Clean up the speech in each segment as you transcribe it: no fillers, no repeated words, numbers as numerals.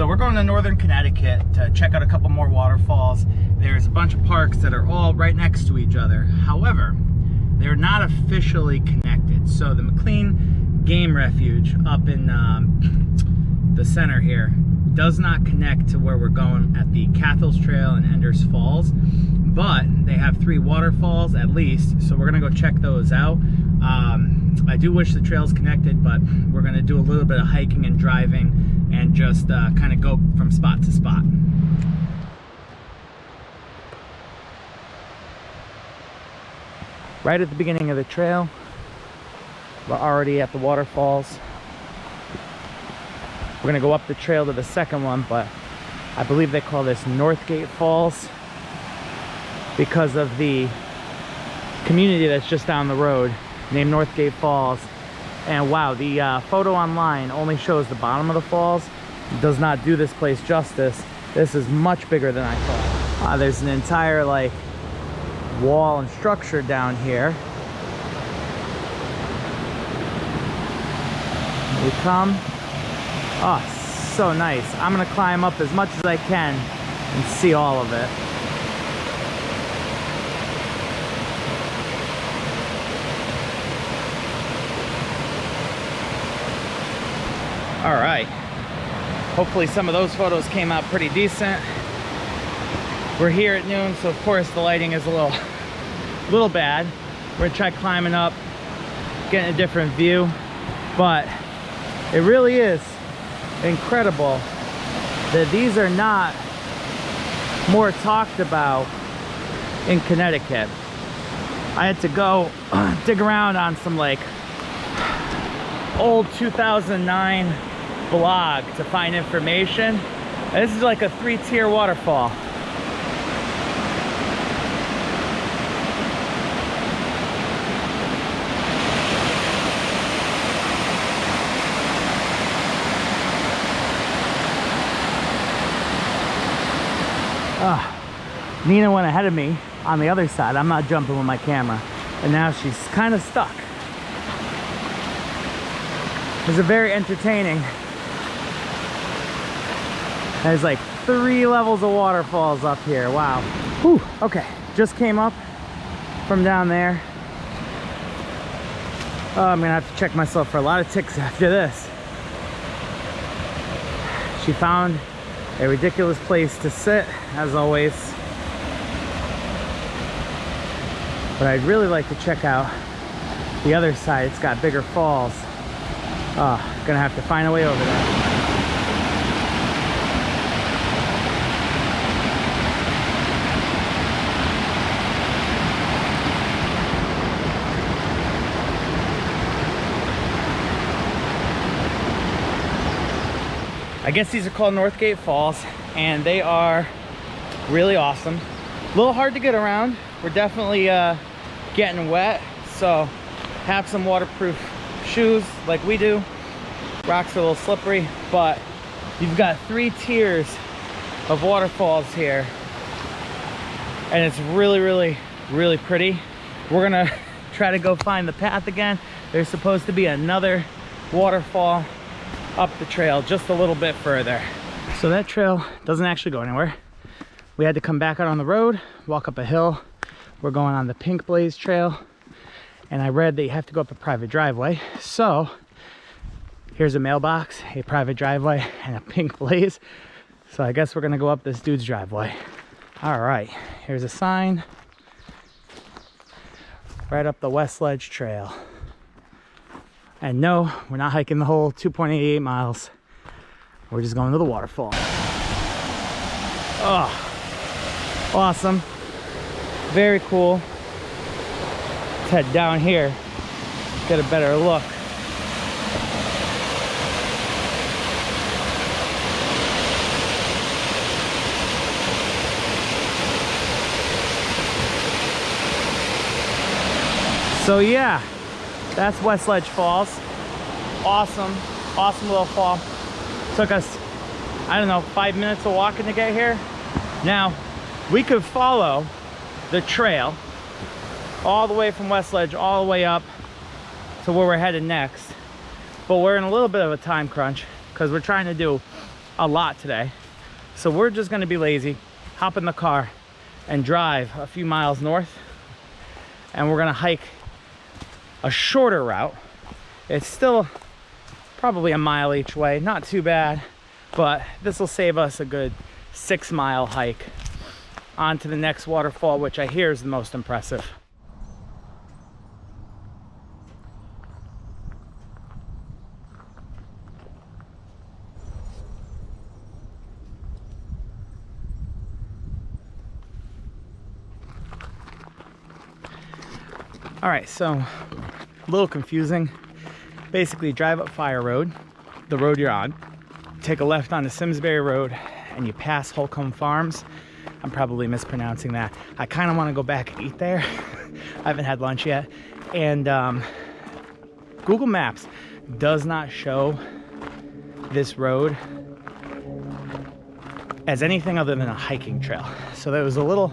So we're going to northern Connecticut to check out a couple more waterfalls. There's a bunch of parks that are all right next to each other. However, they're not officially connected. So the McLean Game Refuge up in the center here does not connect to where we're going at the Cathles Trail and Enders Falls, but they have 3 waterfalls at least, so we're gonna go check those out. I do wish the trail's connected, but we're gonna do a little bit of hiking and driving and just kind of go from spot to spot. Right at the beginning of the trail, we're already at the waterfalls. We're gonna go up the trail to the second one, but I believe they call this Northgate Falls because of the community that's just down the road named Northgate Falls. And wow, the photo online only shows the bottom of the falls. It does not do this place justice. This is much bigger than I thought. There's an entire like wall and structure down here. Here we come. Oh, so nice. I'm gonna climb up as much as I can and see all of it. All right. Hopefully some of those photos came out pretty decent. We're here at noon, so of course the lighting is a little bad. We're gonna try climbing up, getting a different view, but it really is incredible that these are not more talked about in Connecticut. I had to go dig around on some like old 2009 blog to find information. And this is like a 3-tier waterfall. Nina went ahead of me on the other side. I'm not jumping with my camera. And now she's kind of stuck. It's a very entertaining. There's like 3 levels of waterfalls up here. Wow. Whew. Okay, just came up from down there. Oh, I'm gonna have to check myself for a lot of ticks after this. She found a ridiculous place to sit, as always. But I'd really like to check out the other side. It's got bigger falls. Oh, gonna have to find a way over there. I guess these are called Northgate Falls, and they are really awesome. A little hard to get around. We're definitely getting wet, so have some waterproof shoes like we do. Rocks are a little slippery, but you've got 3 tiers of waterfalls here, and it's really pretty. We're gonna try to go find the path again. There's supposed to be another waterfall up the trail just a little bit further. So that trail doesn't actually go anywhere. We had to come back out on the road, walk up a hill. We're going on the Pink Blaze Trail, and I read that you have to go up a private driveway. So here's a mailbox, a private driveway, and a Pink Blaze. So I guess we're gonna go up this dude's driveway. All right, here's a sign right up the West Ledge Trail. And no, we're not hiking the whole 2.88 miles. We're just going to the waterfall. Oh, awesome. Very cool. Let's head down here, get a better look. So yeah, that's West Ledge Falls. Awesome little fall. Took us, I don't know, 5 minutes of walking to get here. Now, we could follow the trail all the way from West Ledge all the way up to where we're headed next. But we're in a little bit of a time crunch because we're trying to do a lot today. So we're just gonna be lazy, hop in the car and drive a few miles north, and we're gonna hike a shorter route. It's still probably a mile each way, not too bad, but this will save us a good 6-mile hike on to the next waterfall, which I hear is the most impressive. All right, so a little confusing. Basically, drive up Fire Road, the road you're on, take a left onto Simsbury Road, and you pass Holcomb Farms. I'm probably mispronouncing that. I kind of want to go back and eat there. I haven't had lunch yet. And Google Maps does not show this road as anything other than a hiking trail. So that was a little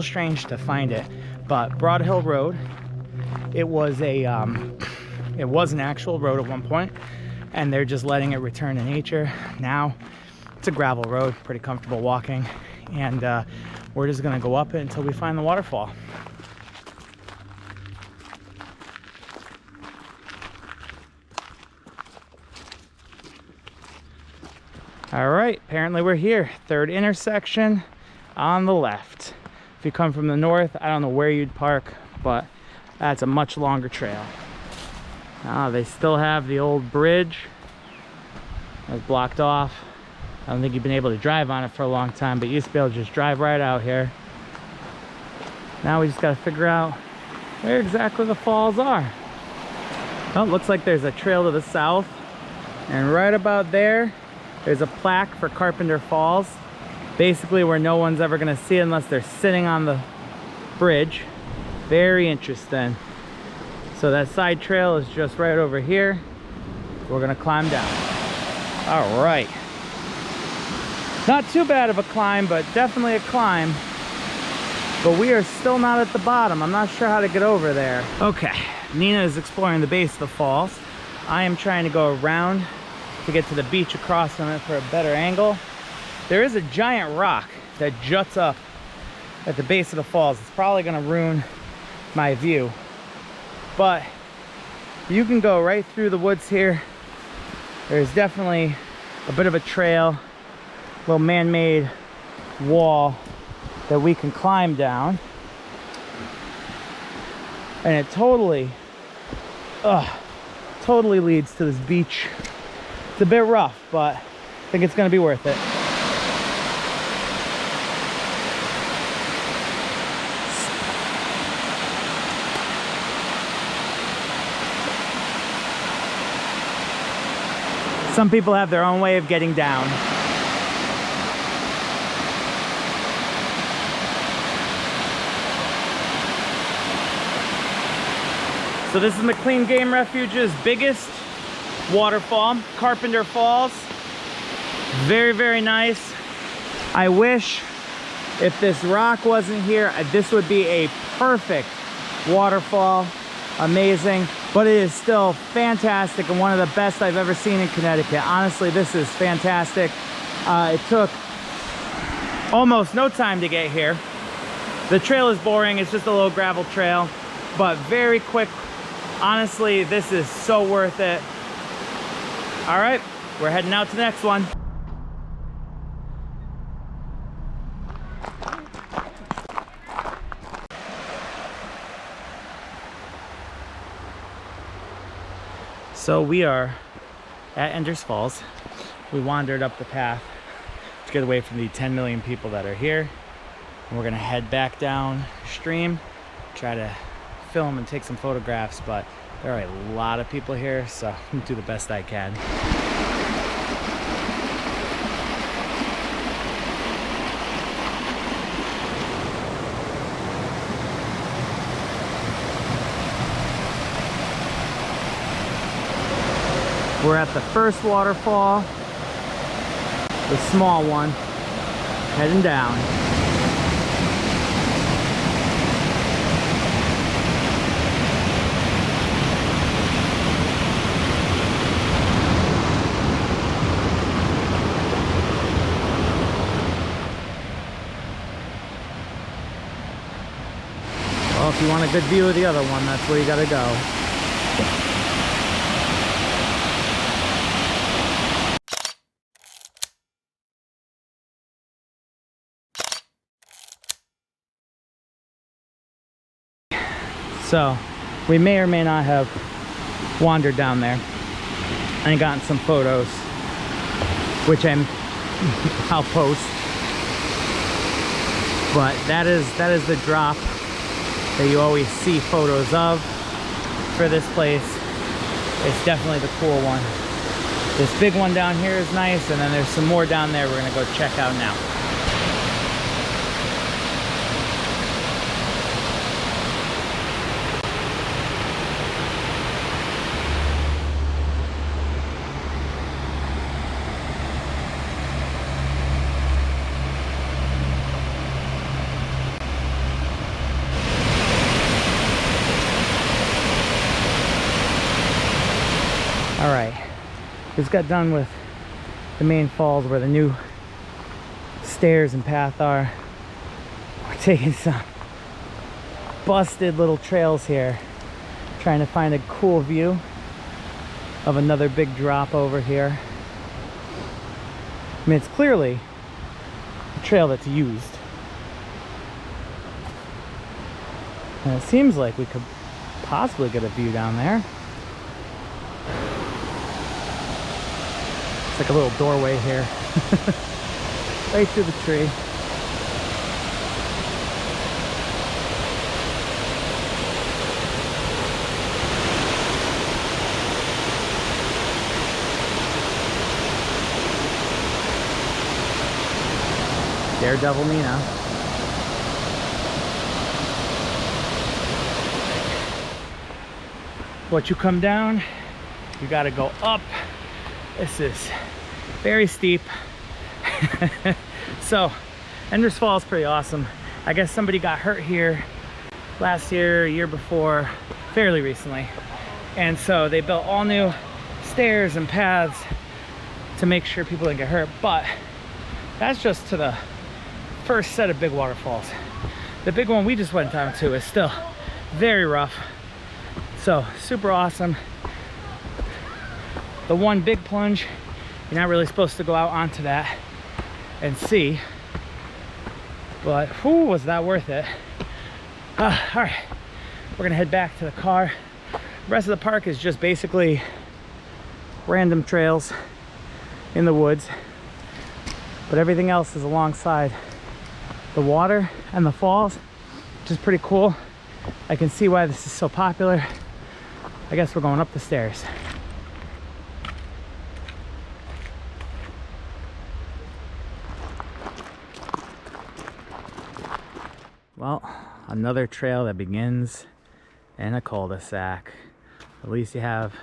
strange to find it. But Broad Hill Road, it was an actual road at one point, and they're just letting it return to nature. Now it's a gravel road, pretty comfortable walking, and we're just gonna go up it until we find the waterfall. All right, apparently we're here. Third intersection on the left. If you come from the north, I don't know where you'd park, but that's a much longer trail. They still have the old bridge that's blocked off. I don't think you've been able to drive on it for a long time, but you used to be able to just drive right out here. Now we just got to figure out where exactly the falls are. Oh, it looks like there's a trail to the south, and right about there, there's a plaque for Carpenter Falls, basically where no one's ever going to see it unless they're sitting on the bridge. Very interesting. So that side trail is just right over here. We're gonna climb down. All right. Not too bad of a climb, but definitely a climb. But we are still not at the bottom. I'm not sure how to get over there. Okay, Nina is exploring the base of the falls. I am trying to go around to get to the beach across from it for a better angle. There is a giant rock that juts up at the base of the falls. It's probably gonna ruin my view, but you can go right through the woods here. There's definitely a bit of a trail, little man-made wall that we can climb down, and it totally leads to this beach. It's a bit rough, but I think it's gonna be worth it. Some people have their own way of getting down. So this is McLean Game Refuge's biggest waterfall, Carpenter Falls. Very, very nice. I wish if this rock wasn't here, this would be a perfect waterfall. Amazing, but it is still fantastic and one of the best I've ever seen in Connecticut. Honestly, this is fantastic. It took almost no time to get here. The trail is boring, it's just a little gravel trail, but very quick. Honestly, this is so worth it. All right, we're heading out to the next one. So we are at Enders Falls. We wandered up the path to get away from the 10 million people that are here. And we're gonna head back downstream, try to film and take some photographs, but there are a lot of people here, so I'm gonna do the best I can. We're at the first waterfall, the small one, heading down. if you want a good view of the other one, that's where you gotta go. So we may or may not have wandered down there and gotten some photos, which I'll post. But that is the drop that you always see photos of for this place. It's definitely the cool one. This big one down here is nice, and then there's some more down there we're gonna go check out now. All right, just got done with the main falls where the new stairs and path are. We're taking some busted little trails here, trying to find a cool view of another big drop over here. I mean, it's clearly a trail that's used. And it seems like we could possibly get a view down there. It's like a little doorway here. Right through the tree. Daredevil Nina. Once you come down, you gotta go up. This is very steep. So Enders Falls is pretty awesome. I guess somebody got hurt here last year, year before, fairly recently, and so they built all new stairs and paths to make sure people didn't get hurt. But that's just to the first set of big waterfalls. The big one we just went down to is still very rough, so super awesome. The one big plunge, you're not really supposed to go out onto that and see, but whew, was that worth it. All right, we're gonna head back to the car. The rest of the park is just basically random trails in the woods, but everything else is alongside the water and the falls, which is pretty cool. I can see why this is so popular. I guess we're going up the stairs. Well, another trail that begins in a cul-de-sac. At least you have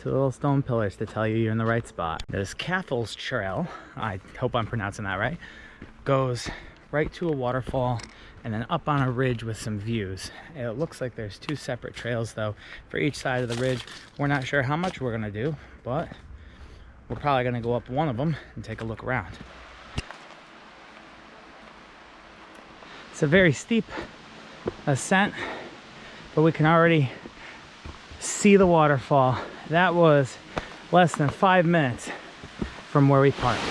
two little stone pillars to tell you you're in the right spot. This Cathles Trail, I hope I'm pronouncing that right, goes right to a waterfall and then up on a ridge with some views. It looks like there's two separate trails though for each side of the ridge. We're not sure how much we're gonna do, but we're probably gonna go up one of them and take a look around. It's a very steep ascent, but we can already see the waterfall. That was less than 5 minutes from where we parked.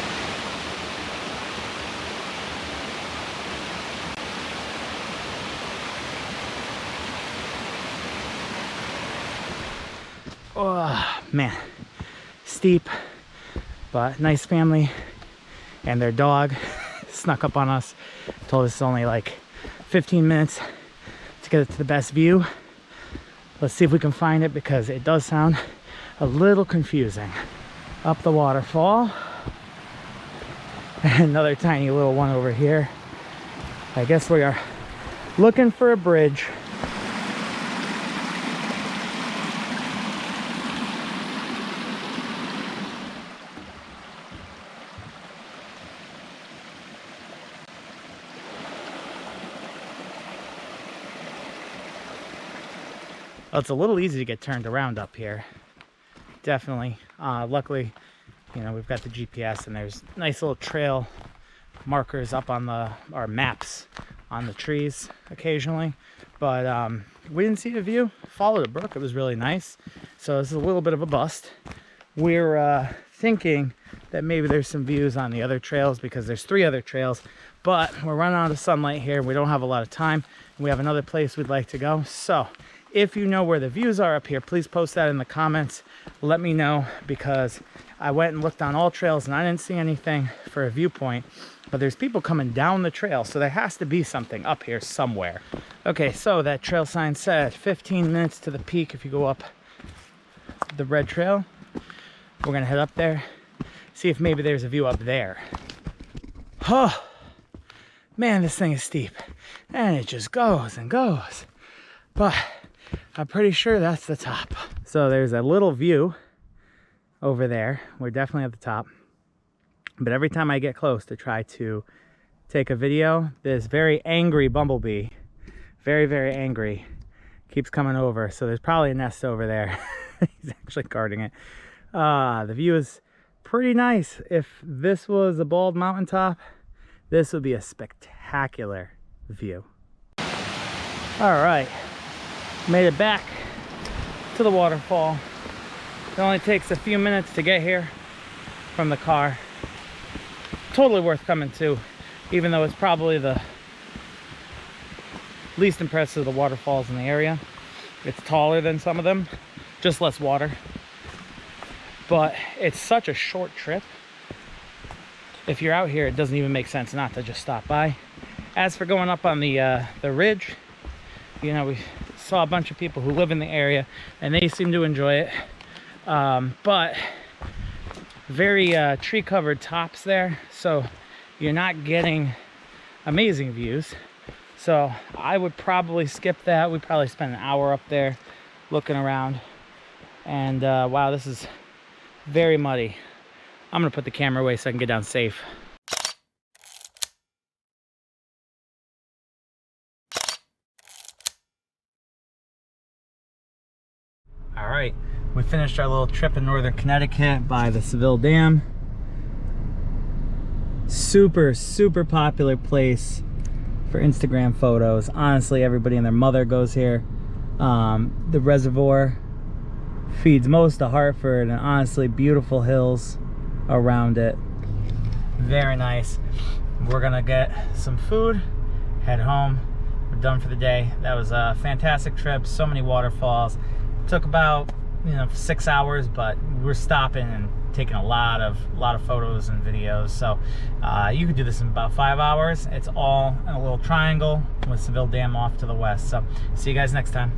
Oh man, steep, but nice family and their dog snuck up on us, told us it's only like 15 minutes to get it to the best view. Let's see if we can find it, because it does sound a little confusing. Up the waterfall, another tiny little one over here. I guess we are looking for a bridge. Well, it's a little easy to get turned around up here, definitely. Luckily, you know, we've got the GPS and there's nice little trail markers up on our maps on the trees occasionally. But we didn't see a view. Followed a brook. It was really nice. So this is a little bit of a bust. We're thinking that maybe there's some views on the other trails because there's 3 other trails. But we're running out of sunlight here. We don't have a lot of time. And we have another place we'd like to go. So if you know where the views are up here, please post that in the comments. Let me know, because I went and looked on all trails and I didn't see anything for a viewpoint. But there's people coming down the trail, so there has to be something up here somewhere. Okay, so that trail sign said 15 minutes to the peak if you go up the red trail. We're gonna head up there, see if maybe there's a view up there. Oh, man, this thing is steep. And it just goes and goes. But I'm pretty sure that's the top. So there's a little view over there. We're definitely at the top. But every time I get close to try to take a video, this very angry bumblebee, very, very angry, keeps coming over. So there's probably a nest over there. He's actually guarding it. The view is pretty nice. If this was a bald mountaintop, this would be a spectacular view. All right, made it back to the waterfall. It only takes a few minutes to get here from the car. Totally worth coming to, even though it's probably the least impressive of the waterfalls in the area. It's taller than some of them, just less water. But it's such a short trip. If you're out here, it doesn't even make sense not to just stop by. As for going up on the ridge, you know, we saw a bunch of people who live in the area and they seem to enjoy it. But very tree covered tops there, so you're not getting amazing views. So I would probably skip that. We'd probably spend an hour up there looking around. And wow, this is very muddy. I'm gonna put the camera away so I can get down safe. All right, we finished our little trip in northern Connecticut by the Seville Dam. Super, super popular place for Instagram photos. Honestly, everybody and their mother goes here. The reservoir feeds most of Hartford, and honestly, beautiful hills around it. Very nice. We're gonna get some food, head home. We're done for the day. That was a fantastic trip. So many waterfalls. Took about 6 hours, but we're stopping and taking a lot of photos and videos. So you could do this in about 5 hours. It's all in a little triangle with Seville Dam off to the west. So see you guys next time.